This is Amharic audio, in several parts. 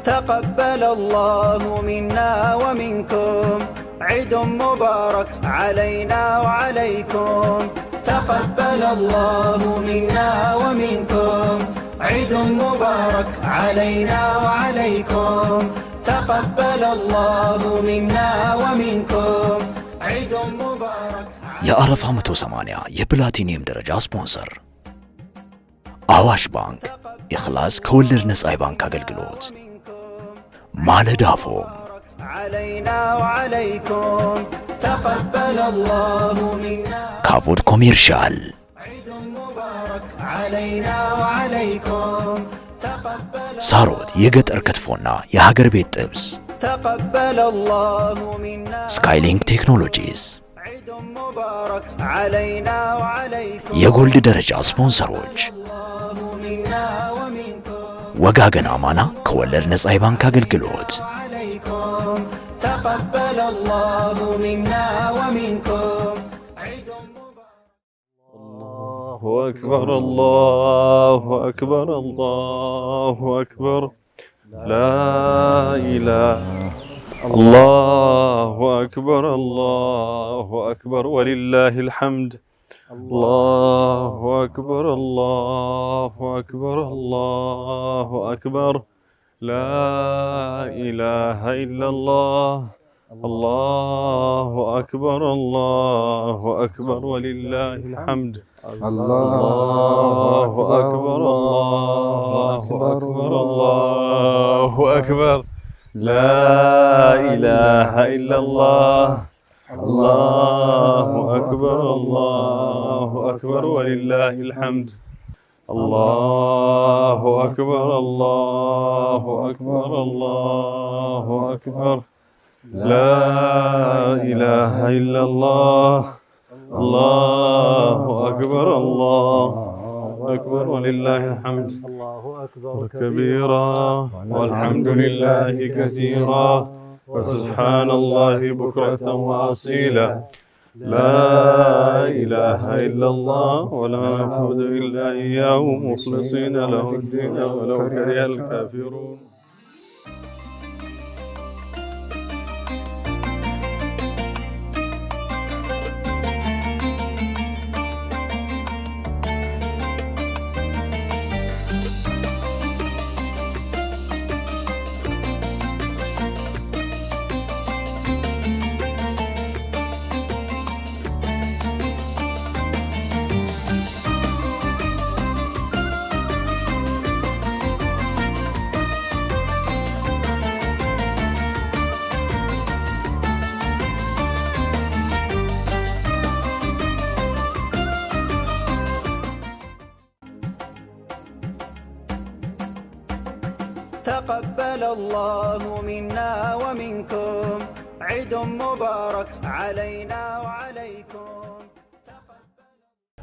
تقبل الله منا ومنكم عيد مبارك علينا وعليكم تقبل الله منا ومنكم عيد مبارك علينا وعليكم تقبل الله منا ومنكم عيد مبارك يا عرف 180 የፕላቲኒየም ደረጃ ስፖንሰር አዋሽ ባንክ ኢኽላስ ከወለድ ነፃ ባንክ አገልግሎት ማለዳፎም علينا وعليكم تقبل الله منا ካቮድ ኮሜርሻል عيد مبارك علينا وعليكم تقبل ሳሮት የገጠር ክትፎና የሀገር ቤት ጥብስ تقبل الله منا ስካይሊንክ ቴክኖሎጂስ عيد مبارك علينا وعليكم የጎልድ ደረጃ ስፖንሰሮች الله منا ومنكم ወጋገን አማና ከወለድ ነፃ ባንክ አገልግሎት عليكم تقبل الله منا ومنكم عيد الله أكبر الله أكبر الله أكبر لا إله الله أكبر الله أكبر ولله الحمد الله أكبر الله أكبر الله أكبر لا إله إلا الله الله أكبر الله أكبر ولله الحمد الله أكبر الله أكبر الله أكبر لا إله إلا الله الله أكبر الله أكبر ولله الحمد الله أكبر الله أكبر الله أكبر لا إله إلا الله الله أكبر الله أكبر ولله الحمد الله أكبر كبيرا والحمد لله كثيرا وسبحان الله بكرة وأصيلا لا إله إلا الله ولا نعبد إلا إياه مخلصين له الدين ولو كره الكافرون تقبل الله منا ومنكم عيد مبارك علينا وعليكم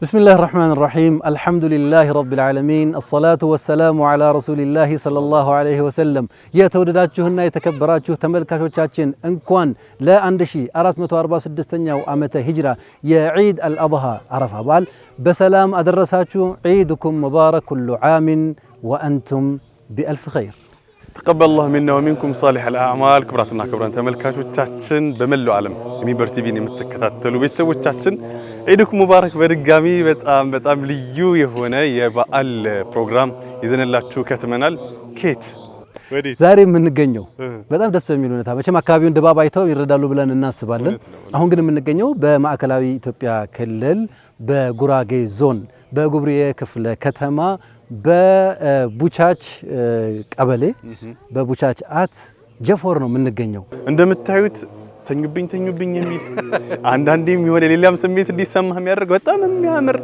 بسم الله الرحمن الرحيم الحمد لله رب العالمين الصلاة والسلام على رسول الله صلى الله عليه وسلم የተወደዳችሁና የተከበራችሁ ተመልካቾቻችን እንኳን ለ1446ኛው ዓመተ ሂጅራ የዒድ አልአድሃ አረፋ በዓል በሰላም አደረሳችሁ። ዒድኩም ሙባረክ ኩሉ ዓሚን ወአንቱም ቢአልፍ ኸይር። تقبل الله منا ومنكم صالح الأعمال كبراتنا كبران ተመልካቾቻችን በመላው ዓለም የሚበር ቲቪን የምትከታተሉ ቤተሰቦቻችን ዒድኩም ሙባረክ። በድጋሚ በጣም ልዩ የሆነ የበዓል ፕሮግራም ይዘንላችሁ ከትመናል። ኬት ወዲህ ዛሬ የምንገኘው በጣም ደስ የሚል ሁኔታ መቼም አካባቢውን ድባብ አይተው ይረዳሉ ብለን እናስባለን። አሁን ግን የምንገኘው በማዕከላዊ ኢትዮጵያ ክልል በጉራጌ ዞን በጉብሪዬ ክፍለ ከተማ በቡቻች ቀበሌ በቡቻች አት ጀፎር ነው የምንገኘው። እንደምታዩት ተኙብኝ የሚል አንዳንዴም የሆነ ሌላም ስሜት እንዲሰማህ የሚያደርግ በጣም የሚያምር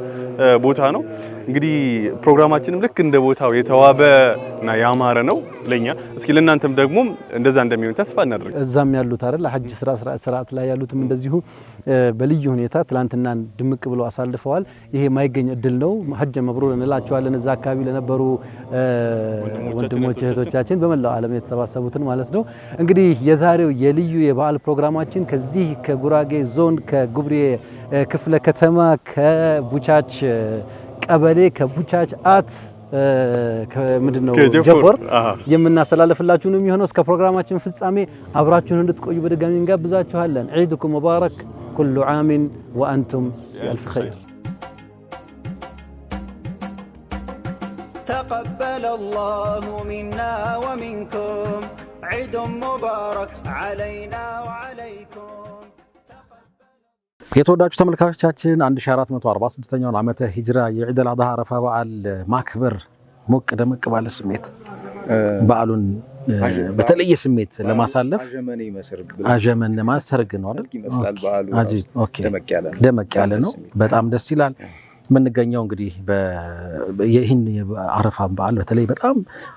ቦታ ነው። እንግዲህ ፕሮግራማችንም ልክ እንደ ቦታው የተዋበና ያማረ ነው ለኛ። እስኪ ለእናንተም ደግሞ እንደዛ እንደሚሆን ተስፋ እናደርግ። እዛም ያሉት አይደል ሐጅ ስርዓት ላይ ያሉትም እንደዚሁ በልዩ ሁኔታ ትላንትና ድምቅ ብለው አሳልፈዋል። ይሄ ማይገኝ እድል ነው። ሐጅ መብሩር እንላቸዋለን እዛ አካባቢ ለነበሩ ወንድሞች እህቶቻችን በመላው ዓለም የተሰባሰቡትን ማለት ነው። እንግዲህ የዛሬው የልዩ የበዓል ፕሮግራማችን ከዚህ ከጉራጌ ዞን ከጉብሪዬ ክፍለ ከተማ ከቡቻች ቀበሌ ከቡቻች አት ምንድነው ጀፎር የምናስተላልፍላችሁ ነው የሚሆነው። እስከ ፕሮግራማችን ፍጻሜ አብራችሁን እንድትቆዩ በድጋሚ እንጋብዛችኋለን። ዒድኩም ሙባረክ ኩሉ ዓሚን ወአንቱም በአልፍ ኸይር። تقبل الله منا ومنكم عيد مبارك علينا وعليكم. የተወዳጁ ተመልካቾቻችን 1446ኛውን ዓመተ ሂጅራ የዒድ አልአድሃ አረፋ በዓል ማክበር ሞቅ ደመቅ ባለ ስሜት በዓሉን በተለየ ስሜት ለማሳለፍ አጀመን ማሰርግ ነው አይደል? ኦኬ ደመቅ ያለ ነው። በጣም ደስ ይላል። የምንገኘው እንግዲህ ይህን አረፋን በዓል በተለይ በጣም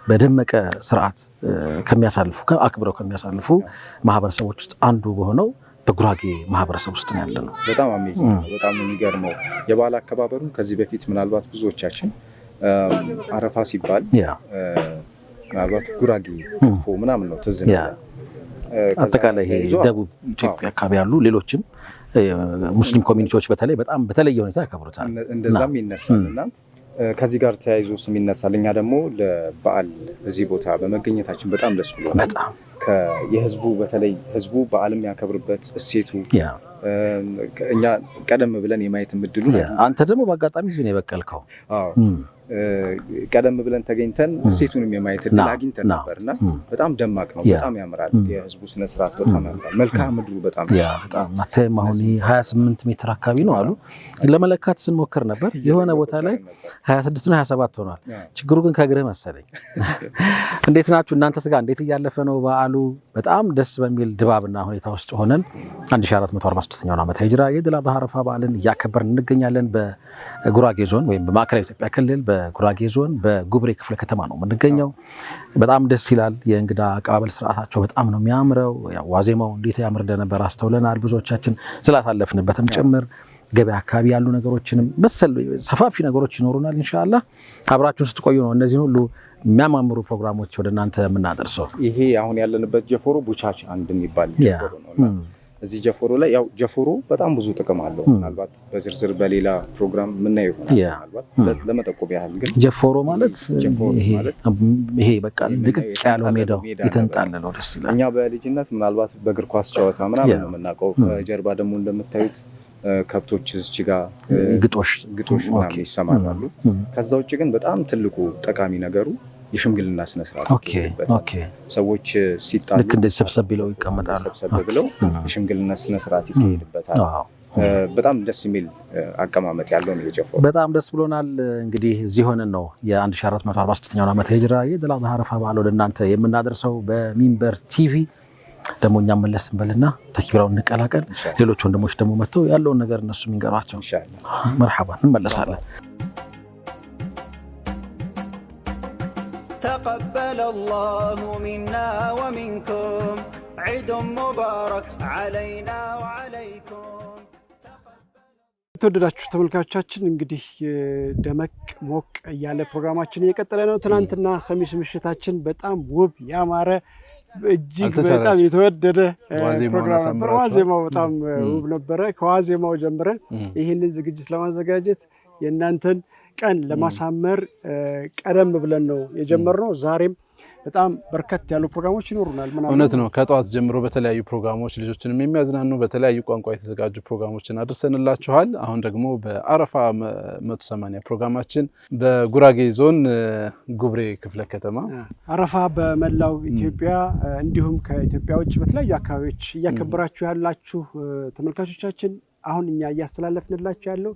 በደመቀ ስርዓት ከሚያሳልፉ አክብረው ከሚያሳልፉ ማህበረሰቦች ውስጥ አንዱ በሆነው በጉራጌ ማህበረሰብ ውስጥ ነው ያለነው። በጣም አሜዚንግ ነው። በጣም የሚገርመው የበዓል አከባበሩ ከዚህ በፊት ምናልባት ብዙዎቻችን አረፋ ሲባል ምናልባት ጉራጌ ክትፎ ምናምን ነው ትዝ የሚለው። አጠቃላይ ይሄ ደቡብ ኢትዮጵያ አካባቢ ያሉ ሌሎችም ሙስሊም ኮሚኒቲዎች በተለይ በጣም በተለየ ሁኔታ ያከብሩታል። እንደዛም ይነሳልና ከዚህ ጋር ተያይዞ ስም ይነሳል። እኛ ደግሞ ለበዓል እዚህ ቦታ በመገኘታችን በጣም ደስ ብሎናል። የህዝቡ በተለይ ህዝቡ በዓልም ያከብርበት እሴቱ እኛ ቀደም ብለን የማየት እድሉ አንተ ደግሞ በአጋጣሚ እዚህ ነው የበቀልከው። ቀደም ብለን ተገኝተን እሴቱንም የማየት እድል አግኝተን ነበርና በጣም ደማቅ ነው። በጣም ያምራል። የህዝቡ ስነ ስርዓት በጣም ያምራል። መልክዓ ምድሩ በጣም በጣም አተም አሁን 28 ሜትር አካባቢ ነው አሉ። ለመለካት ስንሞክር ነበር የሆነ ቦታ ላይ 26 ነው 27 ሆኗል። ችግሩ ግን ከእግርህ መሰለኝ። እንዴት ናችሁ እናንተስ ጋር እንዴት እያለፈ ነው በዓሉ? በጣም ደስ በሚል ድባብና ሁኔታ ውስጥ ሆነን 1446ኛውን ዓመተ ሂጅራ የዒድ አልአድሃ አረፋ በዓልን እያከበርን እንገኛለን። በጉራጌ ዞን ወይም በማዕከላዊ ኢትዮጵያ ክልል በጉራጌ ዞን በጉብሬ ክፍለ ከተማ ነው የምንገኘው። በጣም ደስ ይላል። የእንግዳ አቀባበል ስርዓታቸው በጣም ነው የሚያምረው። ዋዜማው እንዴት ያምር እንደነበር አስተውለናል። ብዙዎቻችን ስላሳለፍንበትም ጭምር ገበያ አካባቢ ያሉ ነገሮችንም መሰል ሰፋፊ ነገሮች ይኖሩናል። ኢንሻአላህ አብራችሁን ስትቆዩ ነው እነዚህን ሁሉ የሚያማምሩ ፕሮግራሞች ወደ እናንተ የምናደርሰው። ይሄ አሁን ያለንበት ጀፎሮ ቡቻች አንድ የሚባል ጀፎሮ ነው። እዚህ ጀፎሮ ላይ ያው ጀፎሮ በጣም ብዙ ጥቅም አለው። ምናልባት በዝርዝር በሌላ ፕሮግራም የምናየው ይሆናል። ምናልባት ለመጠቆም ያህል ግን ጀፎሮ ማለት ይሄ በቃ ልቅቅ ያለው ሜዳው የተንጣለለው ደስ ይላል። እኛ በልጅነት ምናልባት በእግር ኳስ ጨዋታ ምናምን ነው የምናውቀው። ከጀርባ ደግሞ እንደምታዩት ከብቶች እዚህ ጋር ግጦሽ ምናምን ይሰማራሉ። ከዛ ውጭ ግን በጣም ትልቁ ጠቃሚ ነገሩ የሽምግልና ስነ ስርዓት ይካሄድበታል። ሰዎች ሲጣሉ ልክ እንደ ሰብሰብ ብለው ይቀመጣሉ። ሰብሰብ ብለው የሽምግልና ስነ ስርዓት ይካሄድበታል። በጣም ደስ የሚል አቀማመጥ ያለው ነው የጀፎሮ። በጣም ደስ ብሎናል። እንግዲህ እዚህ ሆነን ነው የ1446ኛውን ዓመተ ሂጅራ የዒድ አልአድሃ አረፋ በዓል ወደ እናንተ የምናደርሰው በሚንበር ቲቪ። ደግሞ እኛም መለስ እንበልና ተክቢራውን እንቀላቀል። ሌሎች ወንድሞች ደግሞ መጥተው ያለውን ነገር እነሱ የሚንገሯቸው ኢንሻአላህ። መርሐባ እንመለሳለን። تقبل الله منا ومنكم عيد مبارك علينا وعليكم. ተወደዳችሁ ተመልካቾቻችን እንግዲህ ደመቅ ሞቅ ያለ ፕሮግራማችን እየቀጠለ ነው። ትናንትና ኸሚስ ምሽታችን በጣም ውብ ያማረ እጅግ በጣም የተወደደ ፕሮግራም ነበር። ዋዜማው በጣም ውብ ነበረ። ከዋዜማው ጀምረን ይህንን ዝግጅት ለማዘጋጀት የእናንተን ቀን ለማሳመር ቀደም ብለን ነው የጀመርነው። ዛሬም በጣም በርከት ያሉ ፕሮግራሞች ይኖሩናል። እውነት ነው። ከጠዋት ጀምሮ በተለያዩ ፕሮግራሞች ልጆችንም የሚያዝናኑ በተለያዩ ቋንቋ የተዘጋጁ ፕሮግራሞችን አድርሰንላችኋል። አሁን ደግሞ በአረፋ 180 ፕሮግራማችን በጉራጌ ዞን ጉብሬ ክፍለ ከተማ አረፋ በመላው ኢትዮጵያ እንዲሁም ከኢትዮጵያ ውጭ በተለያዩ አካባቢዎች እያከበራችሁ ያላችሁ ተመልካቾቻችን አሁን እኛ እያስተላለፍንላችሁ ያለው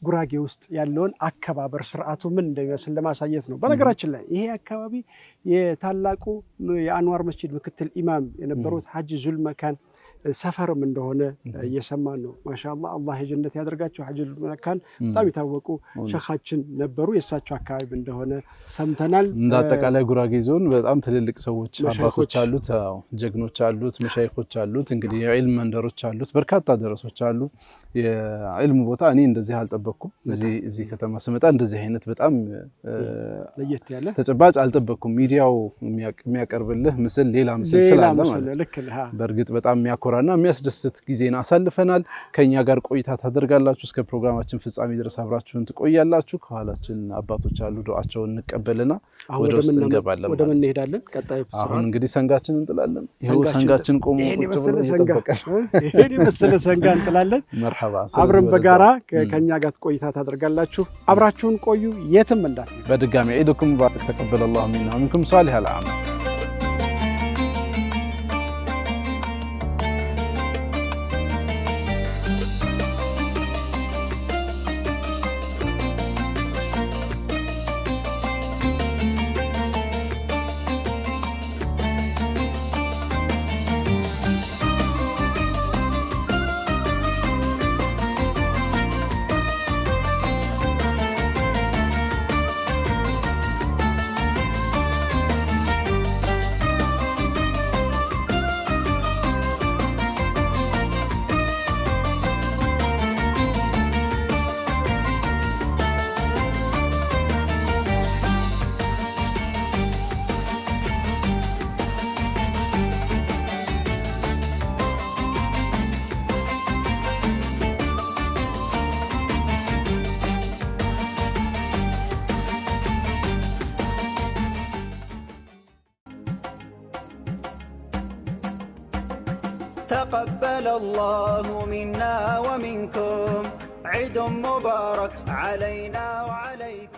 ጉራጌ ውስጥ ያለውን አከባበር ስርዓቱ ምን እንደሚመስል ለማሳየት ነው። በነገራችን ላይ ይሄ አካባቢ የታላቁ የአንዋር መስጂድ ምክትል ኢማም የነበሩት ሐጂ ዙልመካን ሰፈርም እንደሆነ እየሰማን ነው። ማሻአላህ አላህ የጀነት ያደርጋቸው። ሐጂ ዙልመካን በጣም የታወቁ ሸኻችን ነበሩ። የእሳቸው አካባቢ እንደሆነ ሰምተናል። እንደ አጠቃላይ ጉራጌ ዞን በጣም ትልልቅ ሰዎች አባቶች አሉት፣ ጀግኖች አሉት፣ መሻይኾች አሉት፣ እንግዲህ የዒልም መንደሮች አሉት፣ በርካታ ደረሶች አሉ። የዒልም ቦታ እኔ እንደዚህ አልጠበቅኩም። እዚህ ከተማ ስመጣ እንደዚህ አይነት በጣም ለየት ያለ ተጨባጭ አልጠበቅኩም። ሚዲያው የሚያቀርብልህ ምስል ሌላ ምስል ስላለ ማለት በእርግጥ በጣም የሚያኮራ የሚያኮራና የሚያስደስት ጊዜን አሳልፈናል። ከኛ ጋር ቆይታ ታደርጋላችሁ። እስከ ፕሮግራማችን ፍጻሜ ድረስ አብራችሁን ትቆያላችሁ። ከኋላችን አባቶች አሉ። ዱዓቸውን እንቀበልና ወደ ውስጥ እንገባለን። ወደ ምን እንሄዳለን? ቀጣይ አሁን እንግዲህ ሰንጋችን እንጥላለን። ይሄው ሰንጋችን ቆሞ ቁጭ ብሎ እየጠበቀን ይሄን የመሰለ ሰንጋ እንጥላለን። መርሐባ። አብረን በጋራ ከኛ ጋር ቆይታ ታደርጋላችሁ። አብራችሁን ቆዩ፣ የትም እንዳትሄዱ። በድጋሚ ዒድኩም ሙባረክ ተቀበለላሁ ሚና ወሚንኩም ሷሊህ አልአዕማል። تقبل الله منا ومنكم عيد مبارك علينا وعليكم